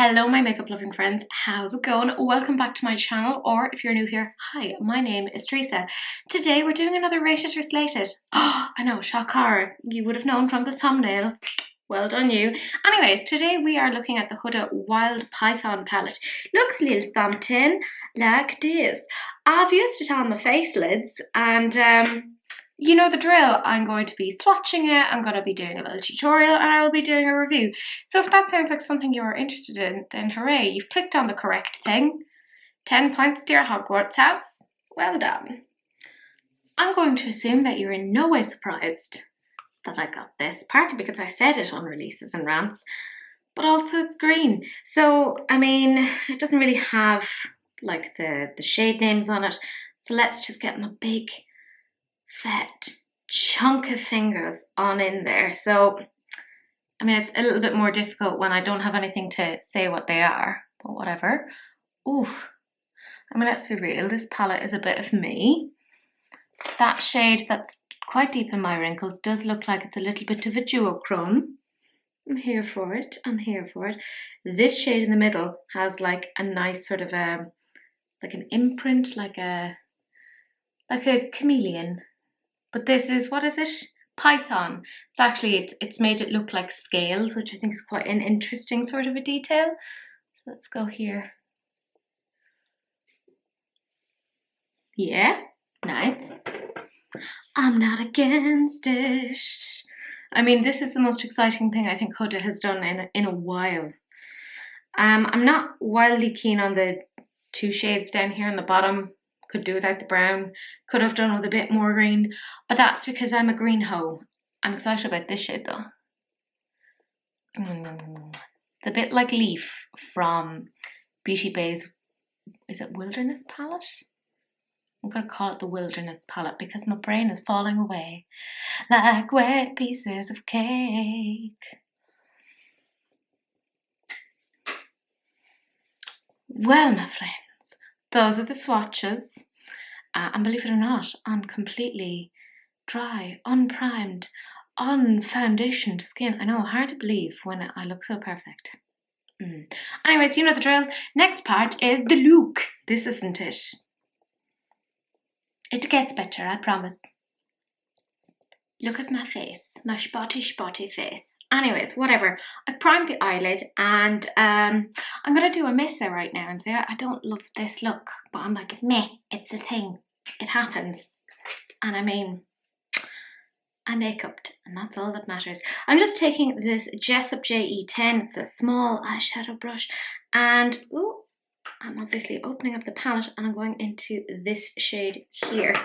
Hello my makeup loving friends, how's it going? Welcome back to my channel, or if you're new here, hi, my name is Teresa. Today we're doing another Rated or Slated. Oh, I know, shocker, you would have known from the thumbnail. Well done you. Anyways, today we are looking at the Huda Wild Python palette. Looks a little something like this. I've used it on my face lids and you know the drill. I'm going to be swatching it, I'm going to be doing a little tutorial, and I will be doing a review. So if that sounds like something you are interested in, then hooray, you've clicked on the correct thing. 10 points to your Hogwarts house. Well done. I'm going to assume that you're in no way surprised that I got this, partly because I said it on releases and rants, but also it's green. So, I mean, it doesn't really have like the shade names on it. So let's just get my big fat chunk of fingers on in there. So I mean, it's a little bit more difficult when I don't have anything to say what they are, but whatever. Ooh, I mean, let's be real, this palette is a bit of me. That shade that's quite deep in my wrinkles does look like it's a little bit of a duochrome. I'm here for it, I'm here for it. This shade in the middle has like a nice sort of like an imprint, like a chameleon. But this is, what is it? Python. It's actually, it's made it look like scales, which I think is quite an interesting sort of a detail. So let's go here. Yeah, nice. I'm not against it. I mean, this is the most exciting thing I think Huda has done in a while. I'm not wildly keen on the two shades down here on the bottom. Could do without the brown, could have done with a bit more green, but that's because I'm a green hoe. I'm excited about this shade though. It's a bit like Leaf from Beauty Bay's, is it Wilderness palette? I'm going to call it the Wilderness palette because my brain is falling away like wet pieces of cake. Well, my friends, those are the swatches. And believe it or not, I'm completely dry, unprimed, unfoundationed skin. I know, hard to believe when I look so perfect. Anyways, you know the drill. Next part is the look. This isn't it. It gets better, I promise. Look at my face, my spotty face. Anyways, whatever. I primed the eyelid and I'm going to do a miss there right now and say I don't love this look, but I'm like, meh, it's a thing. It happens. And I mean, I make-upped and that's all that matters. I'm just taking this Jessup JE10, it's a small eyeshadow brush, and ooh, I'm obviously opening up the palette and I'm going into this shade here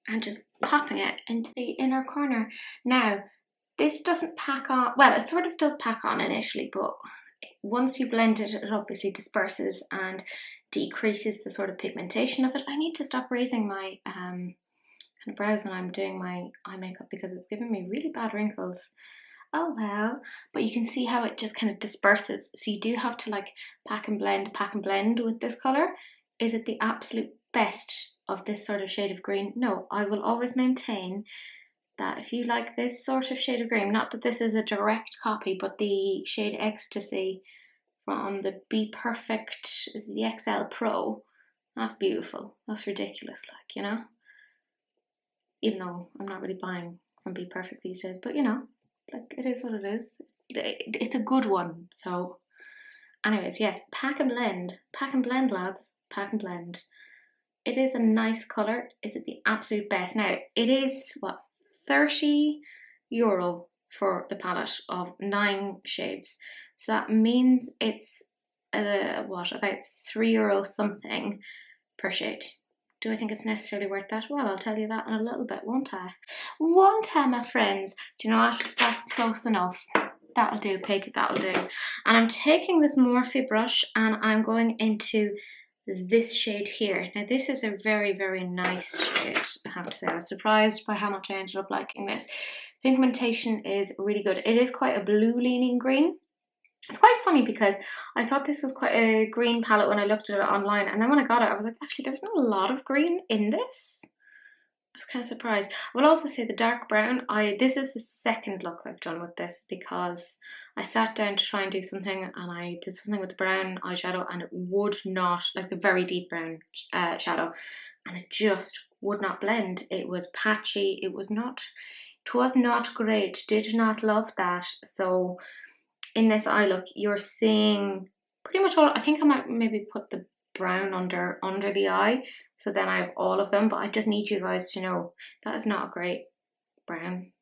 and just popping it into the inner corner. Now, this doesn't pack on, well, it sort of does pack on initially, but once you blend it, it obviously disperses and decreases the sort of pigmentation of it. I need to stop raising my kind of brows when I'm doing my eye makeup because it's giving me really bad wrinkles. Oh well, but you can see how it just kind of disperses. So you do have to like pack and blend with this colour. Is it the absolute best of this sort of shade of green? No, I will always maintain that if you like this sort of shade of green, not that this is a direct copy, but the shade Ecstasy from the Be Perfect, is the XL Pro, that's beautiful. That's ridiculous, like, you know? Even though I'm not really buying from Be Perfect these days, but you know, like, it is what it is. It's a good one. So anyways, yes, pack and blend lads, pack and blend. It is a nice colour. Is it the absolute best? Now, it is, what, €30 for the palette of 9 shades. So that means it's, what, about €3 something per shade. Do I think it's necessarily worth that? Well, I'll tell you that in a little bit, won't I? Won't I, my friends? Do you know what? That's close enough. That'll do, Pig, that'll do. And I'm taking this Morphe brush and I'm going into this shade here. Now this is a very, very nice shade, I have to say. I was surprised by how much I ended up liking this. Pigmentation is really good. It is quite a blue leaning green. It's quite funny because I thought this was quite a green palette when I looked at it online, and then when I got it I was like, actually there's not a lot of green in this. I was kind of surprised. I will also say the dark brown, this is the second look I've done with this, because I sat down to try and do something and I did something with the brown eyeshadow and it would not, like the very deep brown shadow, and it just would not blend. It was patchy, it was not great, did not love that. So in this eye look, you're seeing pretty much all. I think I might maybe put the brown under the eye, so then I have all of them, but I just need you guys to know that is not a great brown.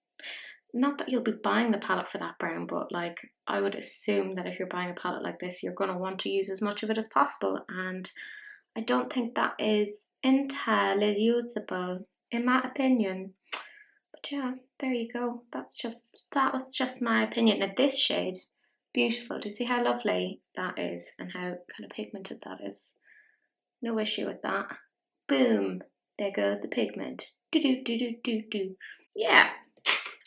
Not that you'll be buying the palette for that brown, but like I would assume that if you're buying a palette like this, you're going to want to use as much of it as possible, and I don't think that is entirely usable in my opinion. But yeah, there you go. That was just my opinion. Now this shade, beautiful. Do you see how lovely that is and how kind of pigmented that is? No issue with that. Boom, there goes the pigment. Do do do do do do. Yeah,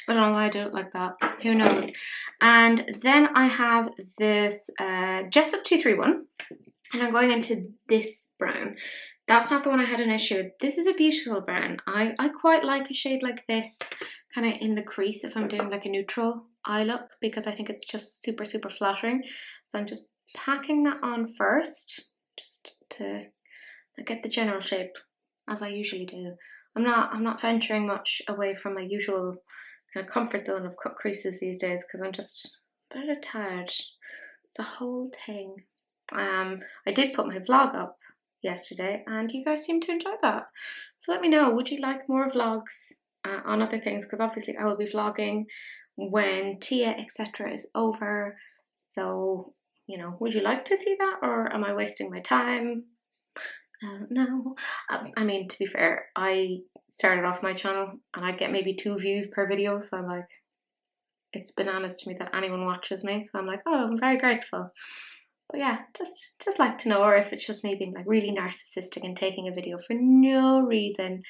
I don't know why I do it like that. Who knows? And then I have this Jessup 231, and I'm going into this brown. That's not the one I had an issue with. This is a beautiful brown. I quite like a shade like this, kind of in the crease if I'm doing like a neutral eye look, because I think it's just super, super flattering. So I'm just packing that on first, just to get the general shape as I usually do. I'm not venturing much away from my usual kind of comfort zone of cut creases these days, because I'm just a bit tired. It's a whole thing. I did put my vlog up yesterday and you guys seem to enjoy that, so let me know, would you like more vlogs on other things, because obviously I will be vlogging when Tia etc is over, so you know, would you like to see that, or am I wasting my time? I don't know. I mean, to be fair, I started off my channel and I get maybe 2 views per video, so I'm like, it's bananas to me that anyone watches me, so I'm like, oh, I'm very grateful. But yeah, just like to know, or if it's just me being like really narcissistic and taking a video for no reason,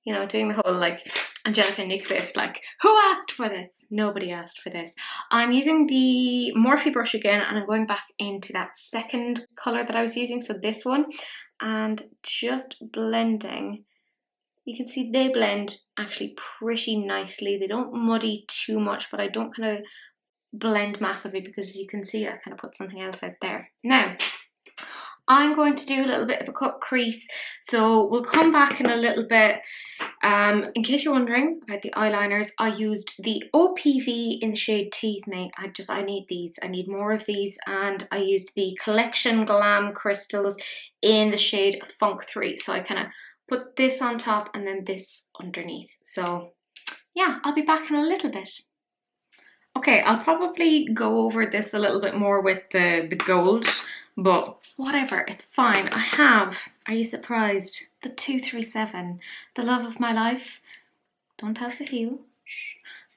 you know, doing the whole like Angelica Nucleus, like, who asked for this? Nobody asked for this. I'm using the Morphe brush again, and I'm going back into that second colour that I was using, so this one, and just blending. You can see they blend actually pretty nicely. They don't muddy too much, but I don't kind of blend massively, because as you can see I kind of put something else out there. Now I'm going to do a little bit of a cut crease, so we'll come back in a little bit. In case you're wondering about the eyeliners, I used the OPV in the shade Tease Me. I need these, I need more of these, and I used the Collection Glam Crystals in the shade Funk 3, so I kind of put this on top and then this underneath. So yeah, I'll be back in a little bit. Okay, I'll probably go over this a little bit more with the gold, but whatever, it's fine. I have, are you surprised? The 237, the love of my life. Don't tell Sahil,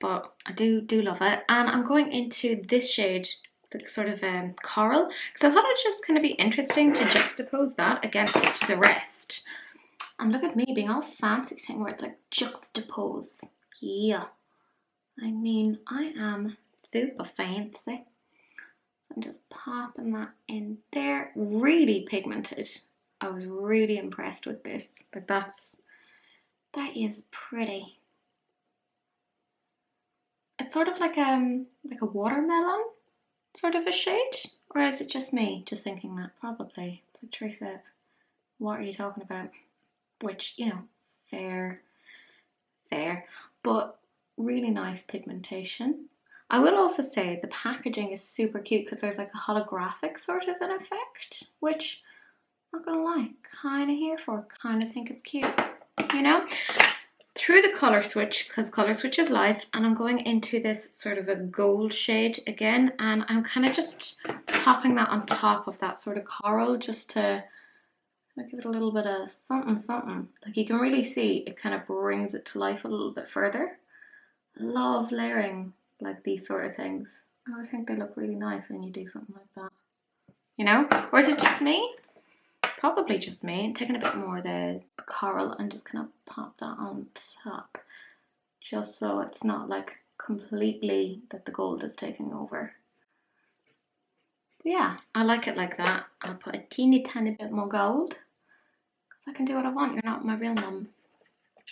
but I do love it. And I'm going into this shade, the sort of coral, because I thought it'd just kind of be interesting to juxtapose that against the rest. And look at me being all fancy saying words like juxtapose. Yeah. I mean, I am super fancy. I'm just popping that in there. Really pigmented. I was really impressed with this. But that is pretty. It's sort of like a watermelon sort of a shade, or is it just me just thinking that? Probably. Like, Teresa, what are you talking about? Which, you know, fair, but really nice pigmentation. I will also say the packaging is super cute, because there's like a holographic sort of an effect, which I'm not gonna lie, kind of here for, kind of think it's cute, you know. Through the color switch, because color switch is live, and I'm going into this sort of a gold shade again, and I'm kind of just popping that on top of that sort of coral, just to give it a little bit of something. Like, you can really see it kind of brings it to life a little bit further. I love layering like these sort of things. I always think they look really nice when you do something like that, you know. Or is it just me? Probably just me. Taking a bit more of the coral and just kind of pop that on top, just so it's not like completely that the gold is taking over. But yeah, I like it like that. I'll put a teeny tiny bit more gold, because I can do what I want. You're not my real mum.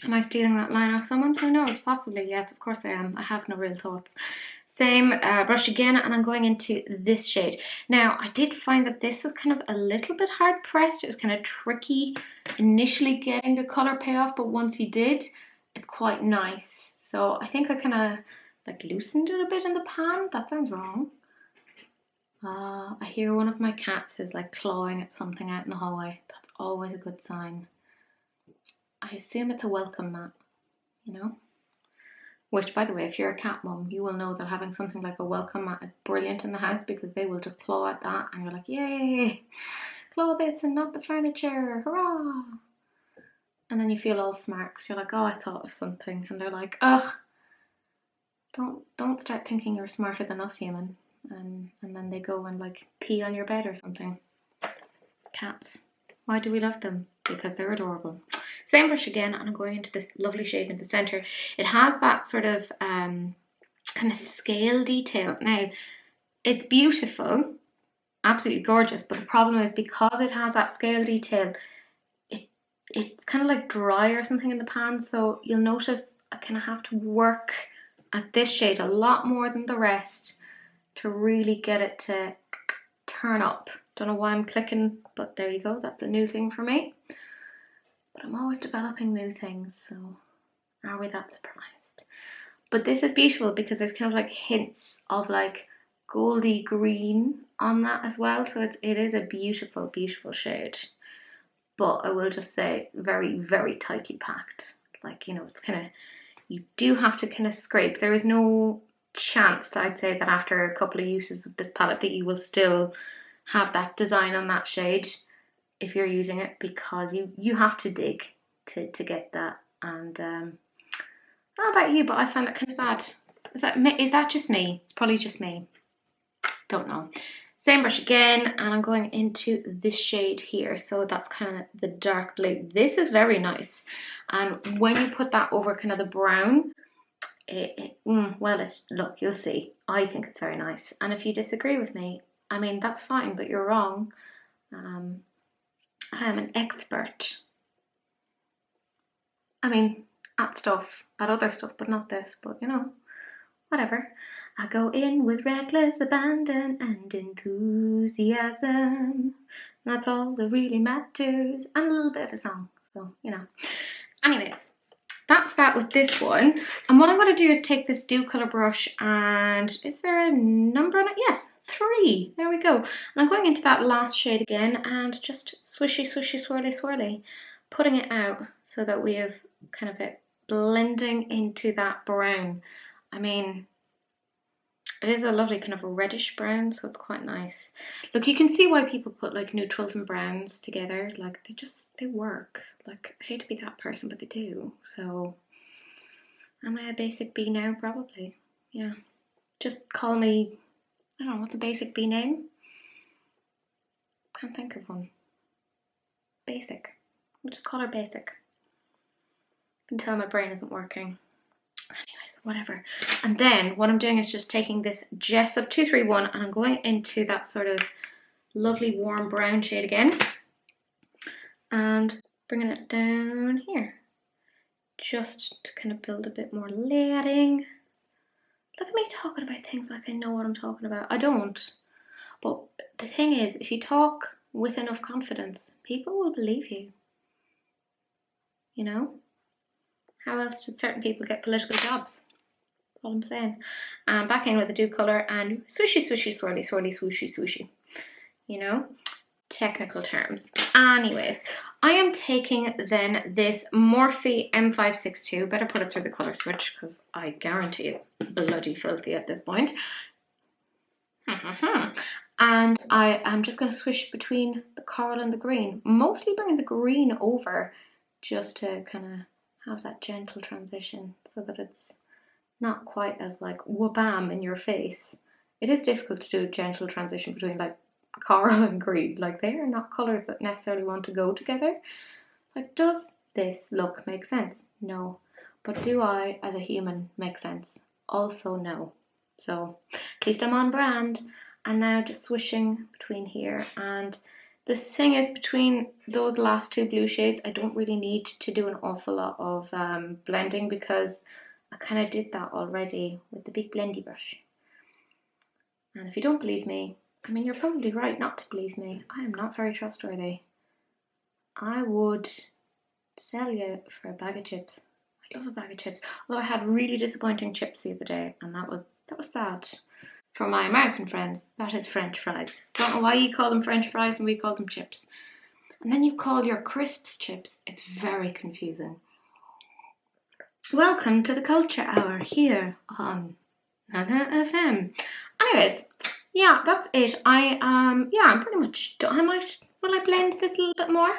Am I stealing that line off someone? Who knows? Possibly. Yes, of course I am. I have no real thoughts. Same brush again, and I'm going into this shade. Now, I did find that this was kind of a little bit hard pressed. It was kind of tricky initially getting the colour payoff, but once you did, it's quite nice. So I think I kind of like loosened it a bit in the pan. That sounds wrong. I hear one of my cats is like clawing at something out in the hallway. That's always a good sign. I assume it's a welcome mat, you know? Which, by the way, if you're a cat mum, you will know that having something like a welcome mat is brilliant in the house because they will just claw at that and you're like, yay, claw this and not the furniture, hurrah! And then you feel all smart because you're like, oh, I thought of something. And they're like, ugh, don't start thinking you're smarter than us human. And then they go and like pee on your bed or something. Cats. Why do we love them? Because they're adorable. Same brush again, and I'm going into this lovely shade in the center. It has that sort of kind of scale detail. Now, it's beautiful, absolutely gorgeous, but the problem is because it has that scale detail, it's kind of like dry or something in the pan, so you'll notice I kind of have to work at this shade a lot more than the rest to really get it to turn up. Don't know why I'm clicking, but there you go, that's a new thing for me. But I'm always developing new things, so are we that surprised? But this is beautiful because there's kind of like hints of like goldy green on that as well. So it is a beautiful, beautiful shade. But I will just say very, very tightly packed. Like, you know, it's kind of, you do have to kind of scrape. There is no chance, I'd say, that after a couple of uses of this palette that you will still have that design on that shade if you're using it, because you have to dig to get that. And I don't know about you, but I find that kind of sad. Is that just me? It's probably just me. Don't know. Same brush again, and I'm going into this shade here. So that's kind of the dark blue. This is very nice. And when you put that over kind of the brown, look, you'll see. I think it's very nice. And if you disagree with me, I mean, that's fine, but you're wrong. I am an expert. I mean, at other stuff, but not this, but you know, whatever. I go in with reckless abandon and enthusiasm. That's all that really matters. I'm a little bit of a song, so, you know. Anyways, that's that with this one. And what I'm going to do is take this dew colour brush and, is there a number on it? Yes. 3. There we go. And I'm going into that last shade again and just swishy, swishy, swirly, swirly, putting it out so that we have kind of it blending into that brown. I mean, it is a lovely kind of a reddish brown, so it's quite nice. Look, you can see why people put like neutrals and browns together. Like they work. Like, I hate to be that person, but they do. So, am I a basic B now? Probably. Yeah. Just call me, I don't know, what's a basic B name? Can't think of one. Basic. We'll just call her Basic. Until my brain isn't working. Anyways, whatever. And then what I'm doing is just taking this Jessup 231 and I'm going into that sort of lovely warm brown shade again. And bringing it down here. Just to kind of build a bit more layering. Look at me talking about things like I know what I'm talking about. I don't. But the thing is, if you talk with enough confidence, people will believe you. You know? How else did certain people get political jobs? That's all I'm saying. Back in with the dew colour and swishy, swishy, swirly, swirly, swooshy, swooshy. You know? Technical terms. Anyways, I am taking then this Morphe M562. Better put it through the colour switch because I guarantee it's bloody filthy at this point. And I am just going to swish between the coral and the green. Mostly bringing the green over just to kind of have that gentle transition so that it's not quite as like wha-bam in your face. It is difficult to do a gentle transition between like coral and green. Like, they are not colours that necessarily want to go together. Like, does this look make sense? No. But do I, as a human, make sense? Also no. So, at least I'm on brand. And now just swishing between here and The thing is, between those last two blue shades, I don't really need to do an awful lot of blending because I kind of did that already with the big blendy brush. And if you don't believe me, I mean, you're probably right not to believe me. I am not very trustworthy. I would sell you for a bag of chips. I love a bag of chips. Although I had really disappointing chips the other day, and that was sad. For my American friends, that is French fries. Don't know why you call them French fries and we call them chips. And then you call your crisps chips. It's very confusing. Welcome to the Culture Hour here on Nana FM. Anyways, yeah, that's it. I'm pretty much done. Will I blend this a little bit more?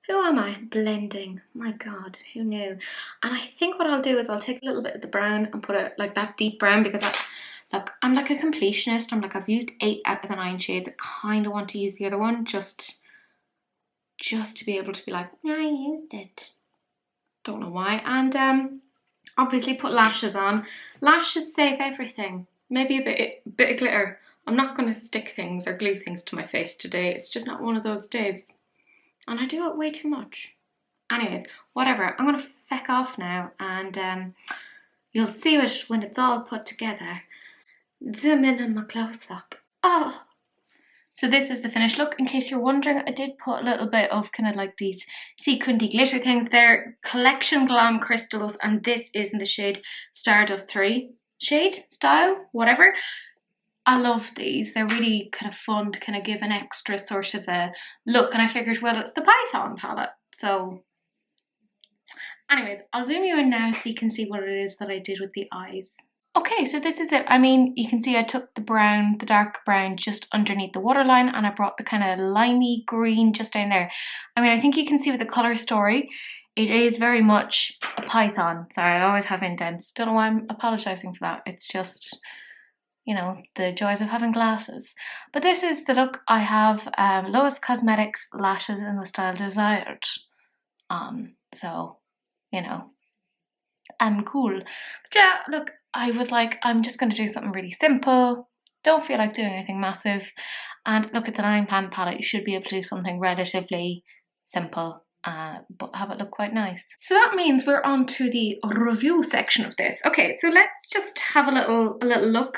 Who am I? Blending. My God, who knew? And I think what I'll do is I'll take a little bit of the brown and put it like that deep brown, because I'm like a completionist. I'm like, I've used 8 out of the 9 shades. I kind of want to use the other one just to be able to be like, yeah, I used it. Don't know why. And obviously put lashes on. Lashes save everything. Maybe a bit of glitter. I'm not going to stick things or glue things to my face today. It's just not one of those days. And I do it way too much. Anyways, whatever. I'm going to feck off now, and you'll see it when it's all put together. Zoom in on my close-up. Oh! So this is the finished look. In case you're wondering, I did put a little bit of kind of like these sequinty glitter things there. Collection Glam crystals, and this is in the shade Stardust 3. Shade? Style? Whatever. I love these. They're really kind of fun to kind of give an extra sort of a look. And I figured, well, it's the Python palette. So anyways, I'll zoom you in now so you can see what it is that I did with the eyes. Okay, so this is it. I mean, you can see I took the brown, the dark brown just underneath the waterline, and I brought the kind of limey green just down there. I mean, I think you can see with the colour story, it is very much a Python. Sorry, I always have indents. Don't know why I'm apologising for that. It's just, you know, the joys of having glasses. But this is the look. I have Lois Cosmetics lashes in the style Desired on. So, you know, I'm cool. But yeah, look, I was like, I'm just going to do something really simple. Don't feel like doing anything massive. And look, it's an iron pan palette. You should be able to do something relatively simple, but have it look quite nice. So that means we're on to the review section of this. Okay, so let's just have a little look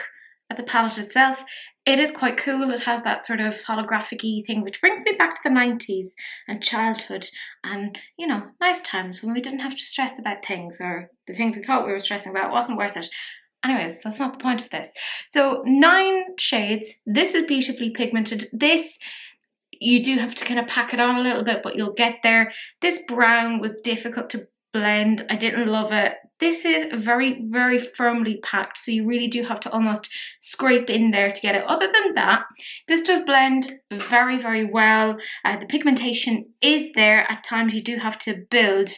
at the palette itself. It is quite cool. It has that sort of holographic-y thing, which brings me back to the 90s and childhood and, you know, nice times when we didn't have to stress about things, or the things we thought we were stressing about wasn't worth it. Anyways, that's not the point of this. So 9 shades. This is beautifully pigmented. This, you do have to kind of pack it on a little bit, but you'll get there. This brown was difficult to blend. I didn't love it. This is very, very firmly packed, so you really do have to almost scrape in there to get it. Other than that, this does blend very, very well. The pigmentation is there. At times you do have to build,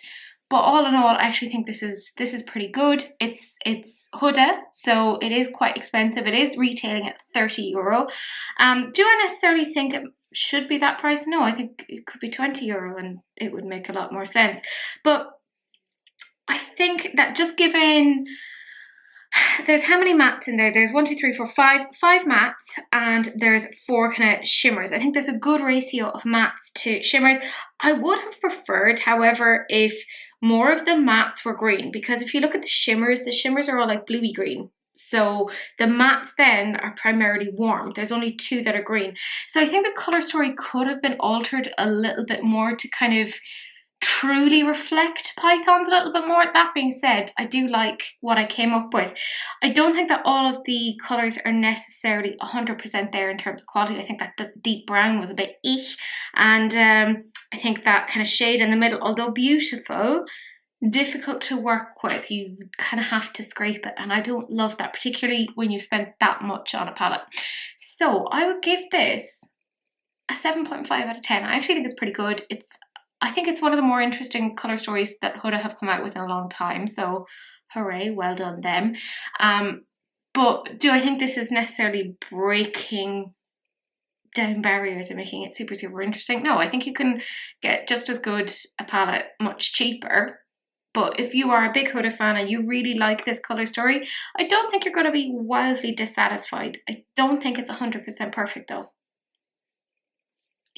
but all in all, I actually think this is pretty good. It's Huda, so it is quite expensive. It is retailing at €30. Do I necessarily think it should be that price? No, I think it could be €20 and it would make a lot more sense. But I think that just given, there's how many mattes in there? There's 1, 2, 3, 4, 5 mattes, and there's 4 kind of shimmers. I think there's a good ratio of mattes to shimmers. I would have preferred, however, if more of the mattes were green, because if you look at the shimmers are all like bluey green. So the mattes then are primarily warm. There's only 2 that are green. So I think the colour story could have been altered a little bit more to kind of truly reflect Pythons a little bit more. That being said, I do like what I came up with. I don't think that all of the colours are necessarily 100% there in terms of quality. I think that deep brown was a bit eek, and I think that kind of shade in the middle, although beautiful, difficult to work with. You kind of have to scrape it, and I don't love that, particularly when you've spent that much on a palette. So I would give this a 7.5 out of 10. I actually think it's pretty good. I think it's one of the more interesting colour stories that Huda have come out with in a long time, so hooray, well done them. But do I think this is necessarily breaking down barriers and making it super, super interesting? No, I think you can get just as good a palette much cheaper. But if you are a big Huda fan and you really like this colour story, I don't think you're going to be wildly dissatisfied. I don't think it's 100% perfect though.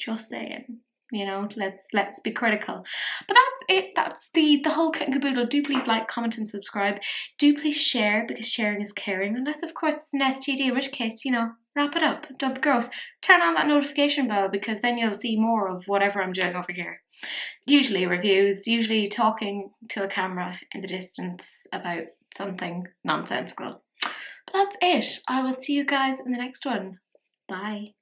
Just saying. You know, let's be critical. But that's it. That's the whole kit and caboodle. Do please like, comment, and subscribe. Do please share, because sharing is caring. Unless, of course, it's an STD, in which case, you know, wrap it up. Don't be gross. Turn on that notification bell, because then you'll see more of whatever I'm doing over here. Usually reviews, usually talking to a camera in the distance about something nonsensical. But that's it. I will see you guys in the next one. Bye.